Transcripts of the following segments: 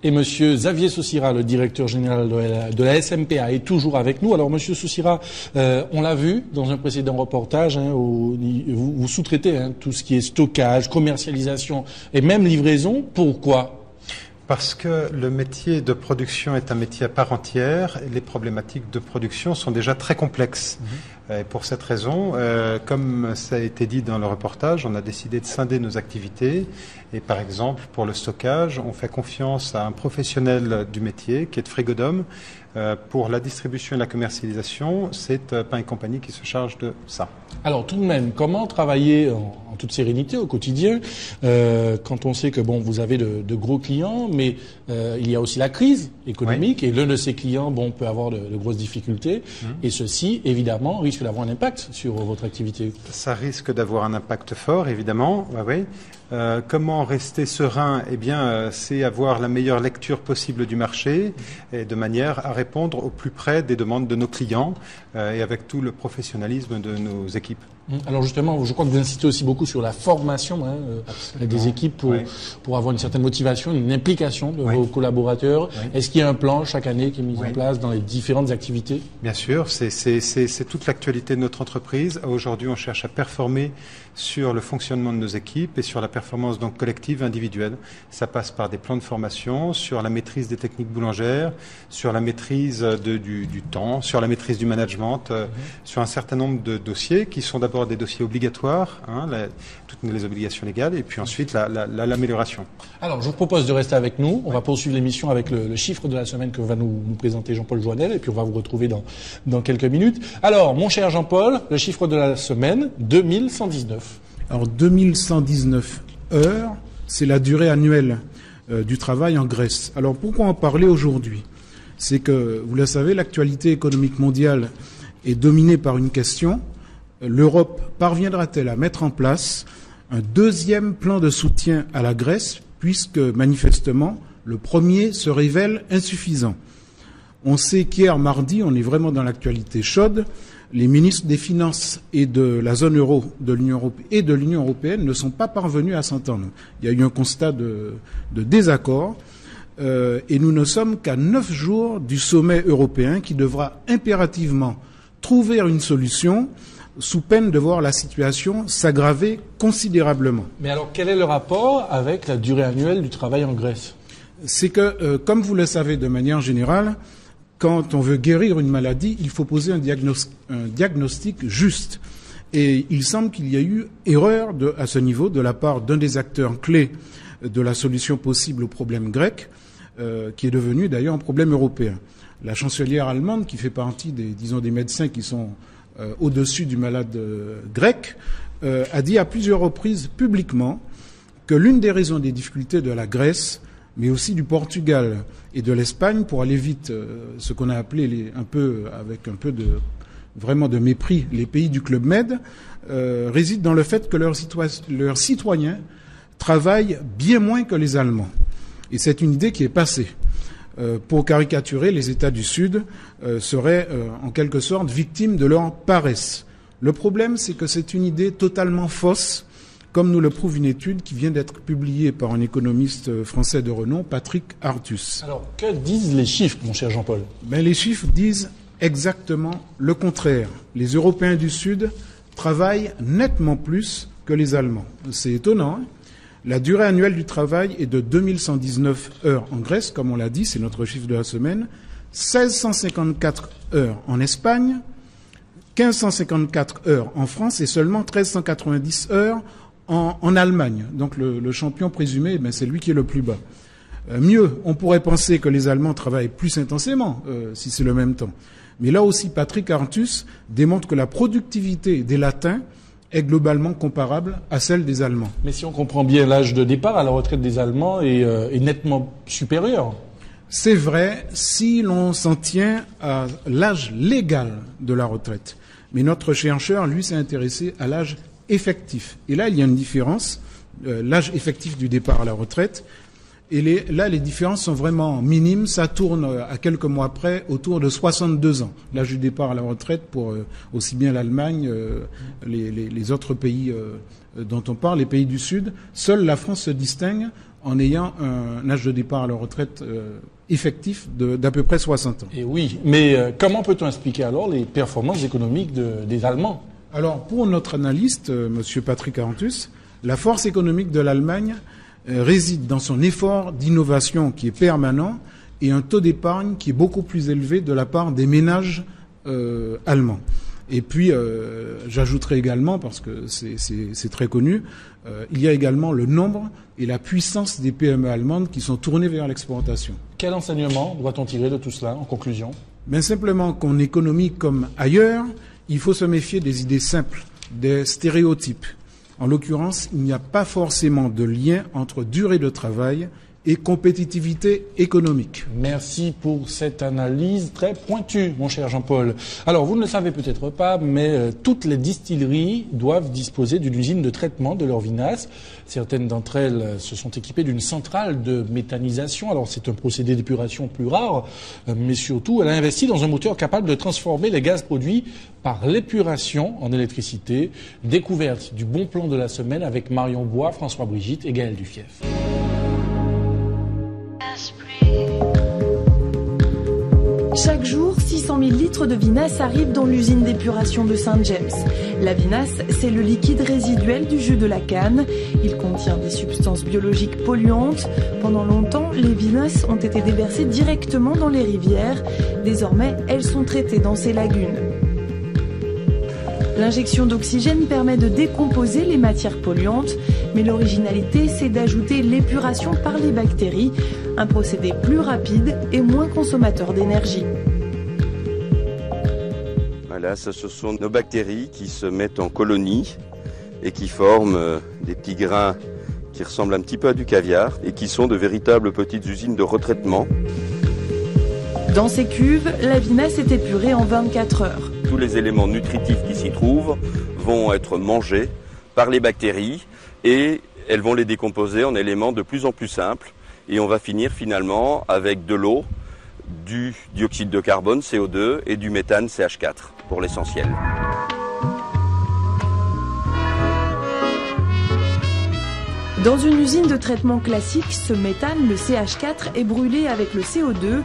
Et Monsieur Xavier Saucira, le directeur général de la SMPA, est toujours avec nous. Alors Monsieur Saucira, on l'a vu dans un précédent reportage, où vous sous-traitez tout ce qui est stockage, commercialisation et même livraison. Pourquoi ? Parce que le métier de production est un métier à part entière et les problématiques de production sont déjà très complexes. Et pour cette raison, comme ça a été dit dans le reportage, on a décidé de scinder nos activités. Et par exemple, pour le stockage, on fait confiance à un professionnel du métier qui est de Frigodome. Pour la distribution et la commercialisation, c'est Pain et Compagnie qui se charge de ça. Alors tout de même, comment travailler en toute sérénité au quotidien quand on sait que vous avez de gros clients, mais il y a aussi la crise économique, et l'un de ces clients peut avoir de grosses difficultés, et ceci évidemment risque d'avoir un impact sur votre activité. Ça risque d'avoir un impact fort, évidemment. Oui. Comment rester serein? C'est avoir la meilleure lecture possible du marché et de manière à répondre au plus près des demandes de nos clients et avec tout le professionnalisme de nos équipes. Alors justement, je crois que vous insistez aussi beaucoup sur la formation des équipes pour avoir une certaine motivation, une implication de vos collaborateurs. Oui. Est-ce qu'il y a un plan chaque année qui est mis en place dans les différentes activités? Bien sûr, c'est toute l'actualité de notre entreprise. Aujourd'hui, on cherche à performer sur le fonctionnement de nos équipes et sur la performance collective, individuelle. Ça passe par des plans de formation, sur la maîtrise des techniques boulangères, sur la maîtrise du temps, sur la maîtrise du management, sur un certain nombre de dossiers qui sont d'abord des dossiers obligatoires, toutes les obligations légales, et puis ensuite l'amélioration. Alors, je vous propose de rester avec nous. On va poursuivre l'émission avec le chiffre de la semaine que va nous présenter Jean-Paul Joannel, et puis on va vous retrouver dans quelques minutes. Alors, mon cher Jean-Paul, le chiffre de la semaine, 2119. Alors, 2119 heures, c'est la durée annuelle du travail en Grèce. Alors, pourquoi en parler aujourd'hui? C'est que, vous le savez, l'actualité économique mondiale est dominée par une question. L'Europe parviendra-t-elle à mettre en place un deuxième plan de soutien à la Grèce, puisque manifestement le premier se révèle insuffisant? On sait qu'hier mardi, on est vraiment dans l'actualité chaude, les ministres des Finances et de la zone euro de l'Union européenne ne sont pas parvenus à s'entendre. Il y a eu un constat de désaccord et nous ne sommes qu'à 9 jours du sommet européen qui devra impérativement trouver une solution sous peine de voir la situation s'aggraver considérablement. Mais alors, quel est le rapport avec la durée annuelle du travail en Grèce? C'est que, comme vous le savez de manière générale, quand on veut guérir une maladie, il faut poser un diagnostic juste. Et il semble qu'il y a eu erreur à ce niveau de la part d'un des acteurs clés de la solution possible au problème grec, qui est devenu d'ailleurs un problème européen. La chancelière allemande, qui fait partie des médecins qui sont au-dessus du malade grec, a dit à plusieurs reprises publiquement que l'une des raisons des difficultés de la Grèce, mais aussi du Portugal et de l'Espagne, pour aller vite, ce qu'on a appelé avec un peu vraiment de mépris, les pays du Club Med, réside dans le fait que leurs citoyens travaillent bien moins que les Allemands. Et c'est une idée qui est passée. Pour caricaturer, les États du Sud seraient en quelque sorte victimes de leur paresse. Le problème, c'est que c'est une idée totalement fausse, comme nous le prouve une étude qui vient d'être publiée par un économiste français de renom, Patrick Artus. Alors, que disent les chiffres, mon cher Jean-Paul? Les chiffres disent exactement le contraire. Les Européens du Sud travaillent nettement plus que les Allemands. C'est étonnant, hein? La durée annuelle du travail est de 2119 heures en Grèce, comme on l'a dit, c'est notre chiffre de la semaine, 1654 heures en Espagne, 1554 heures en France et seulement 1390 heures en Allemagne. Donc le champion présumé, c'est lui qui est le plus bas. Mieux, on pourrait penser que les Allemands travaillent plus intensément, si c'est le même temps. Mais là aussi, Patrick Artus démontre que la productivité des Latins est globalement comparable à celle des Allemands. Mais si on comprend bien, l'âge de départ à la retraite des Allemands est nettement supérieur. C'est vrai si l'on s'en tient à l'âge légal de la retraite. Mais notre chercheur, lui, s'est intéressé à l'âge effectif. Et là, il y a une différence, l'âge effectif du départ à la retraite. Et là, les différences sont vraiment minimes. Ça tourne à quelques mois près autour de 62 ans. L'âge du départ à la retraite pour aussi bien l'Allemagne, les autres pays dont on parle, les pays du Sud. Seule la France se distingue en ayant un âge de départ à la retraite effectif d'à peu près 60 ans. Et oui, mais comment peut-on expliquer alors les performances économiques des Allemands? Alors, pour notre analyste, Monsieur Patrick Arantus, la force économique de l'Allemagne réside dans son effort d'innovation qui est permanent et un taux d'épargne qui est beaucoup plus élevé de la part des ménages allemands. Et puis, j'ajouterai également, parce que c'est très connu, il y a également le nombre et la puissance des PME allemandes qui sont tournées vers l'exportation. Quel enseignement doit-on tirer de tout cela en conclusion? Ben simplement qu'en économie comme ailleurs, il faut se méfier des idées simples, des stéréotypes. En l'occurrence, il n'y a pas forcément de lien entre durée de travail et compétitivité économique. Merci pour cette analyse très pointue, mon cher Jean-Paul. Alors, vous ne le savez peut-être pas, mais toutes les distilleries doivent disposer d'une usine de traitement de leur vinasse. Certaines d'entre elles se sont équipées d'une centrale de méthanisation. Alors, c'est un procédé d'épuration plus rare, mais surtout, elle a investi dans un moteur capable de transformer les gaz produits par l'épuration en électricité. Découverte du bon plan de la semaine avec Marion Bois, François Brigitte et Gaël Dufief. Chaque jour, 600 000 litres de vinasse arrivent dans l'usine d'épuration de Saint-James. La vinasse, c'est le liquide résiduel du jus de la canne. Il contient des substances biologiques polluantes. Pendant longtemps, les vinasses ont été déversées directement dans les rivières. Désormais, elles sont traitées dans ces lagunes. L'injection d'oxygène permet de décomposer les matières polluantes, mais l'originalité, c'est d'ajouter l'épuration par les bactéries, un procédé plus rapide et moins consommateur d'énergie. Voilà, ce sont nos bactéries qui se mettent en colonie et qui forment des petits grains qui ressemblent un petit peu à du caviar et qui sont de véritables petites usines de retraitement. Dans ces cuves, la vinasse est épurée en 24 heures. Tous les éléments nutritifs qui s'y trouvent vont être mangés par les bactéries et elles vont les décomposer en éléments de plus en plus simples. Et on va finir finalement avec de l'eau, du dioxyde de carbone, CO2, et du méthane, CH4, pour l'essentiel. Dans une usine de traitement classique, ce méthane, le CH4, est brûlé avec le CO2.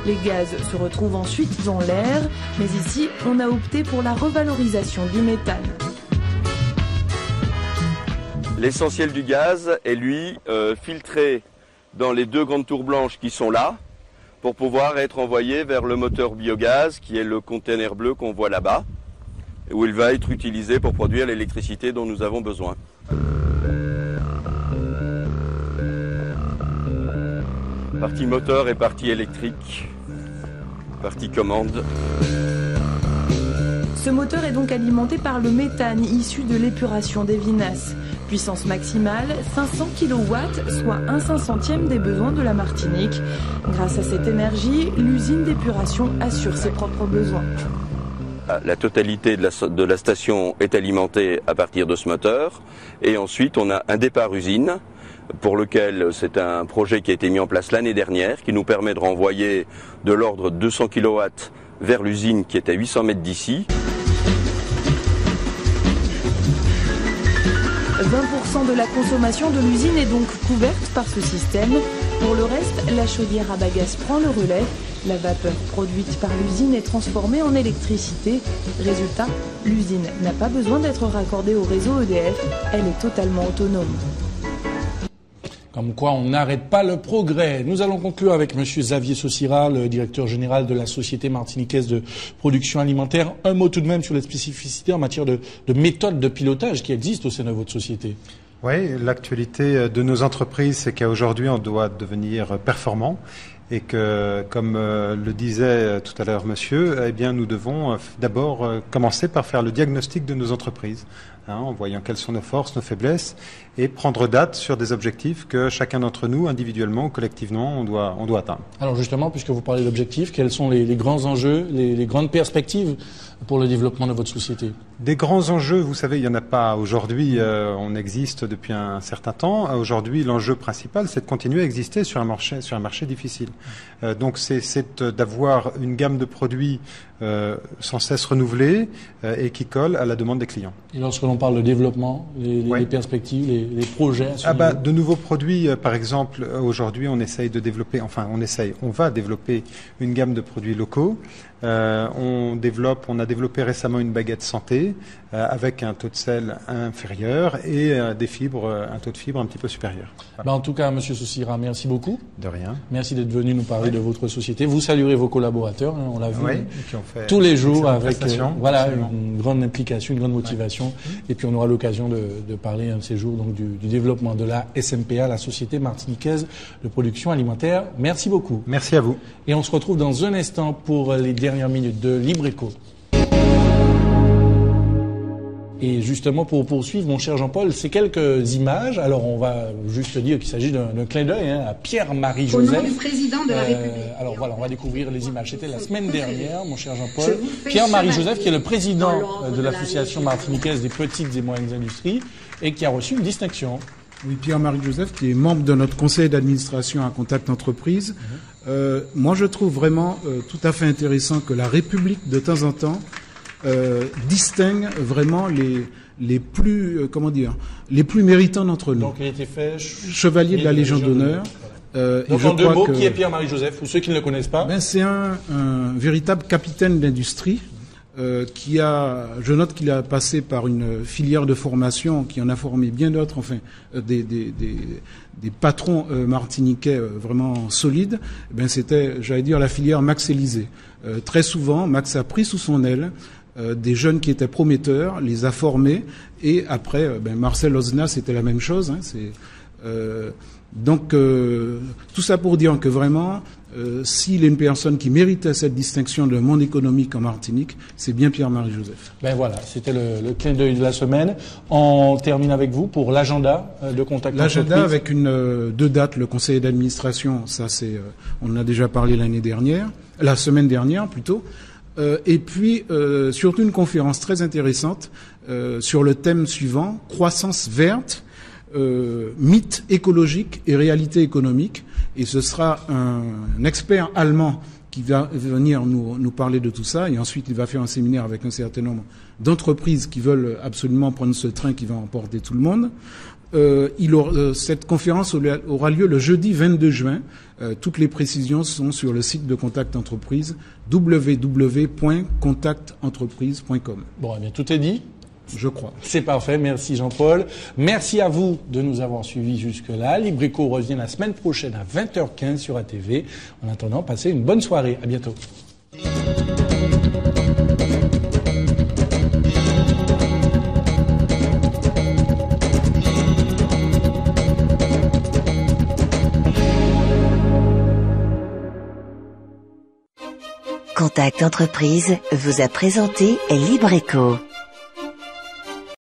Les gaz se retrouvent ensuite dans l'air, mais ici, on a opté pour la revalorisation du méthane. L'essentiel du gaz est, lui, filtré dans les deux grandes tours blanches qui sont là, pour pouvoir être envoyé vers le moteur biogaz, qui est le conteneur bleu qu'on voit là-bas, où il va être utilisé pour produire l'électricité dont nous avons besoin. Partie moteur et partie électrique, partie commande. Ce moteur est donc alimenté par le méthane issu de l'épuration des vinasses. Puissance maximale, 500 kW, soit 1/500e des besoins de la Martinique. Grâce à cette énergie, l'usine d'épuration assure ses propres besoins. La totalité de la station est alimentée à partir de ce moteur. Et ensuite, on a un départ usine, pour lequel c'est un projet qui a été mis en place l'année dernière, qui nous permet de renvoyer de l'ordre de 200 kW vers l'usine qui est à 800 mètres d'ici. 20% de la consommation de l'usine est donc couverte par ce système. Pour le reste, la chaudière à bagasse prend le relais. La vapeur produite par l'usine est transformée en électricité. Résultat, l'usine n'a pas besoin d'être raccordée au réseau EDF. Elle est totalement autonome. Comme quoi, on n'arrête pas le progrès. Nous allons conclure avec Monsieur Xavier Saussira, le directeur général de la Société martiniquaise de production alimentaire. Un mot tout de même sur les spécificités en matière de méthode de pilotage qui existent au sein de votre société. Oui, l'actualité de nos entreprises, c'est qu'aujourd'hui, on doit devenir performant. Et que, comme le disait tout à l'heure monsieur, eh bien, nous devons d'abord commencer par faire le diagnostic de nos entreprises, en voyant quelles sont nos forces, nos faiblesses, et prendre date sur des objectifs que chacun d'entre nous, individuellement ou collectivement, on doit atteindre. Alors justement, puisque vous parlez d'objectifs, quels sont les grands enjeux, les grandes perspectives pour le développement de votre société? Des grands enjeux, vous savez, il n'y en a pas aujourd'hui, on existe depuis un certain temps. Aujourd'hui, l'enjeu principal, c'est de continuer à exister sur un marché difficile. Donc c'est d'avoir une gamme de produits sans cesse renouvelée et qui colle à la demande des clients. Et lorsque l'on parle de développement, les perspectives, les projets à ce niveau. De nouveaux produits, par exemple, aujourd'hui on va développer une gamme de produits locaux. On a développé récemment une baguette santé avec un taux de sel inférieur et un taux de fibres un petit peu supérieur. Voilà. En tout cas, Monsieur Soussira, merci beaucoup. De rien. Merci d'être venu nous parler de votre société. Vous saluerez vos collaborateurs, on l'a vu qui ont fait tous les jours avec absolument. Une grande implication, une grande motivation. Et puis on aura l'occasion de parler un de ces jours donc du développement de la SMPA, la Société Martiniquaise de Production Alimentaire. Merci beaucoup. Merci à vous. Et on se retrouve dans un instant pour les dernières minutes de Libre Écho. Et justement, pour poursuivre, mon cher Jean-Paul, ces quelques images, alors on va juste dire qu'il s'agit d'un clin d'œil à Pierre-Marie Joseph. Au nom du président de la République. Alors voilà, on va découvrir les images. C'était la semaine dernière, mon cher Jean-Paul. Pierre-Marie Joseph, qui est le président de l'Association martiniquaise des petites et moyennes industries et qui a reçu une distinction. Oui, Pierre-Marie Joseph, qui est membre de notre conseil d'administration à Contact Entreprise. Moi, je trouve vraiment tout à fait intéressant que la République, de temps en temps, distingue vraiment les plus les plus méritants d'entre nous. Donc il a été fait chevalier de la Légion d'honneur. Donc en deux mots, qui est Pierre-Marie Joseph, ou ceux qui ne le connaissent pas? C'est un véritable capitaine d'industrie je note qu'il a passé par une filière de formation qui en a formé bien d'autres, des patrons martiniquais vraiment solides. C'était, j'allais dire, la filière Max Élysée. Très souvent, Max a pris sous son aile des jeunes qui étaient prometteurs, les a formés, et après, Marcel Ozna, c'était la même chose. Donc, tout ça pour dire que vraiment, s'il est une personne qui méritait cette distinction de monde économique en Martinique, c'est bien Pierre-Marie Joseph. Voilà, c'était le clin d'œil de la semaine. On termine avec vous pour l'agenda de Contact Entreprise. L'agenda avec deux dates, le conseil d'administration, ça on en a déjà parlé la semaine dernière plutôt. Et puis, surtout une conférence très intéressante sur le thème suivant, croissance verte, mythe écologique et réalité économique. Et ce sera un expert allemand qui va venir nous parler de tout ça. Et ensuite, il va faire un séminaire avec un certain nombre d'entreprises qui veulent absolument prendre ce train qui va emporter tout le monde. Cette conférence aura lieu le jeudi 22 juin. Toutes les précisions sont sur le site de Contact Entreprise, www.contactentreprise.com. Tout est dit. Je crois. C'est parfait. Merci Jean-Paul. Merci à vous de nous avoir suivis jusque-là. Libre Écho revient la semaine prochaine à 20h15 sur ATV. En attendant, passez une bonne soirée. À bientôt. Contact Entreprise vous a présenté Libre Écho.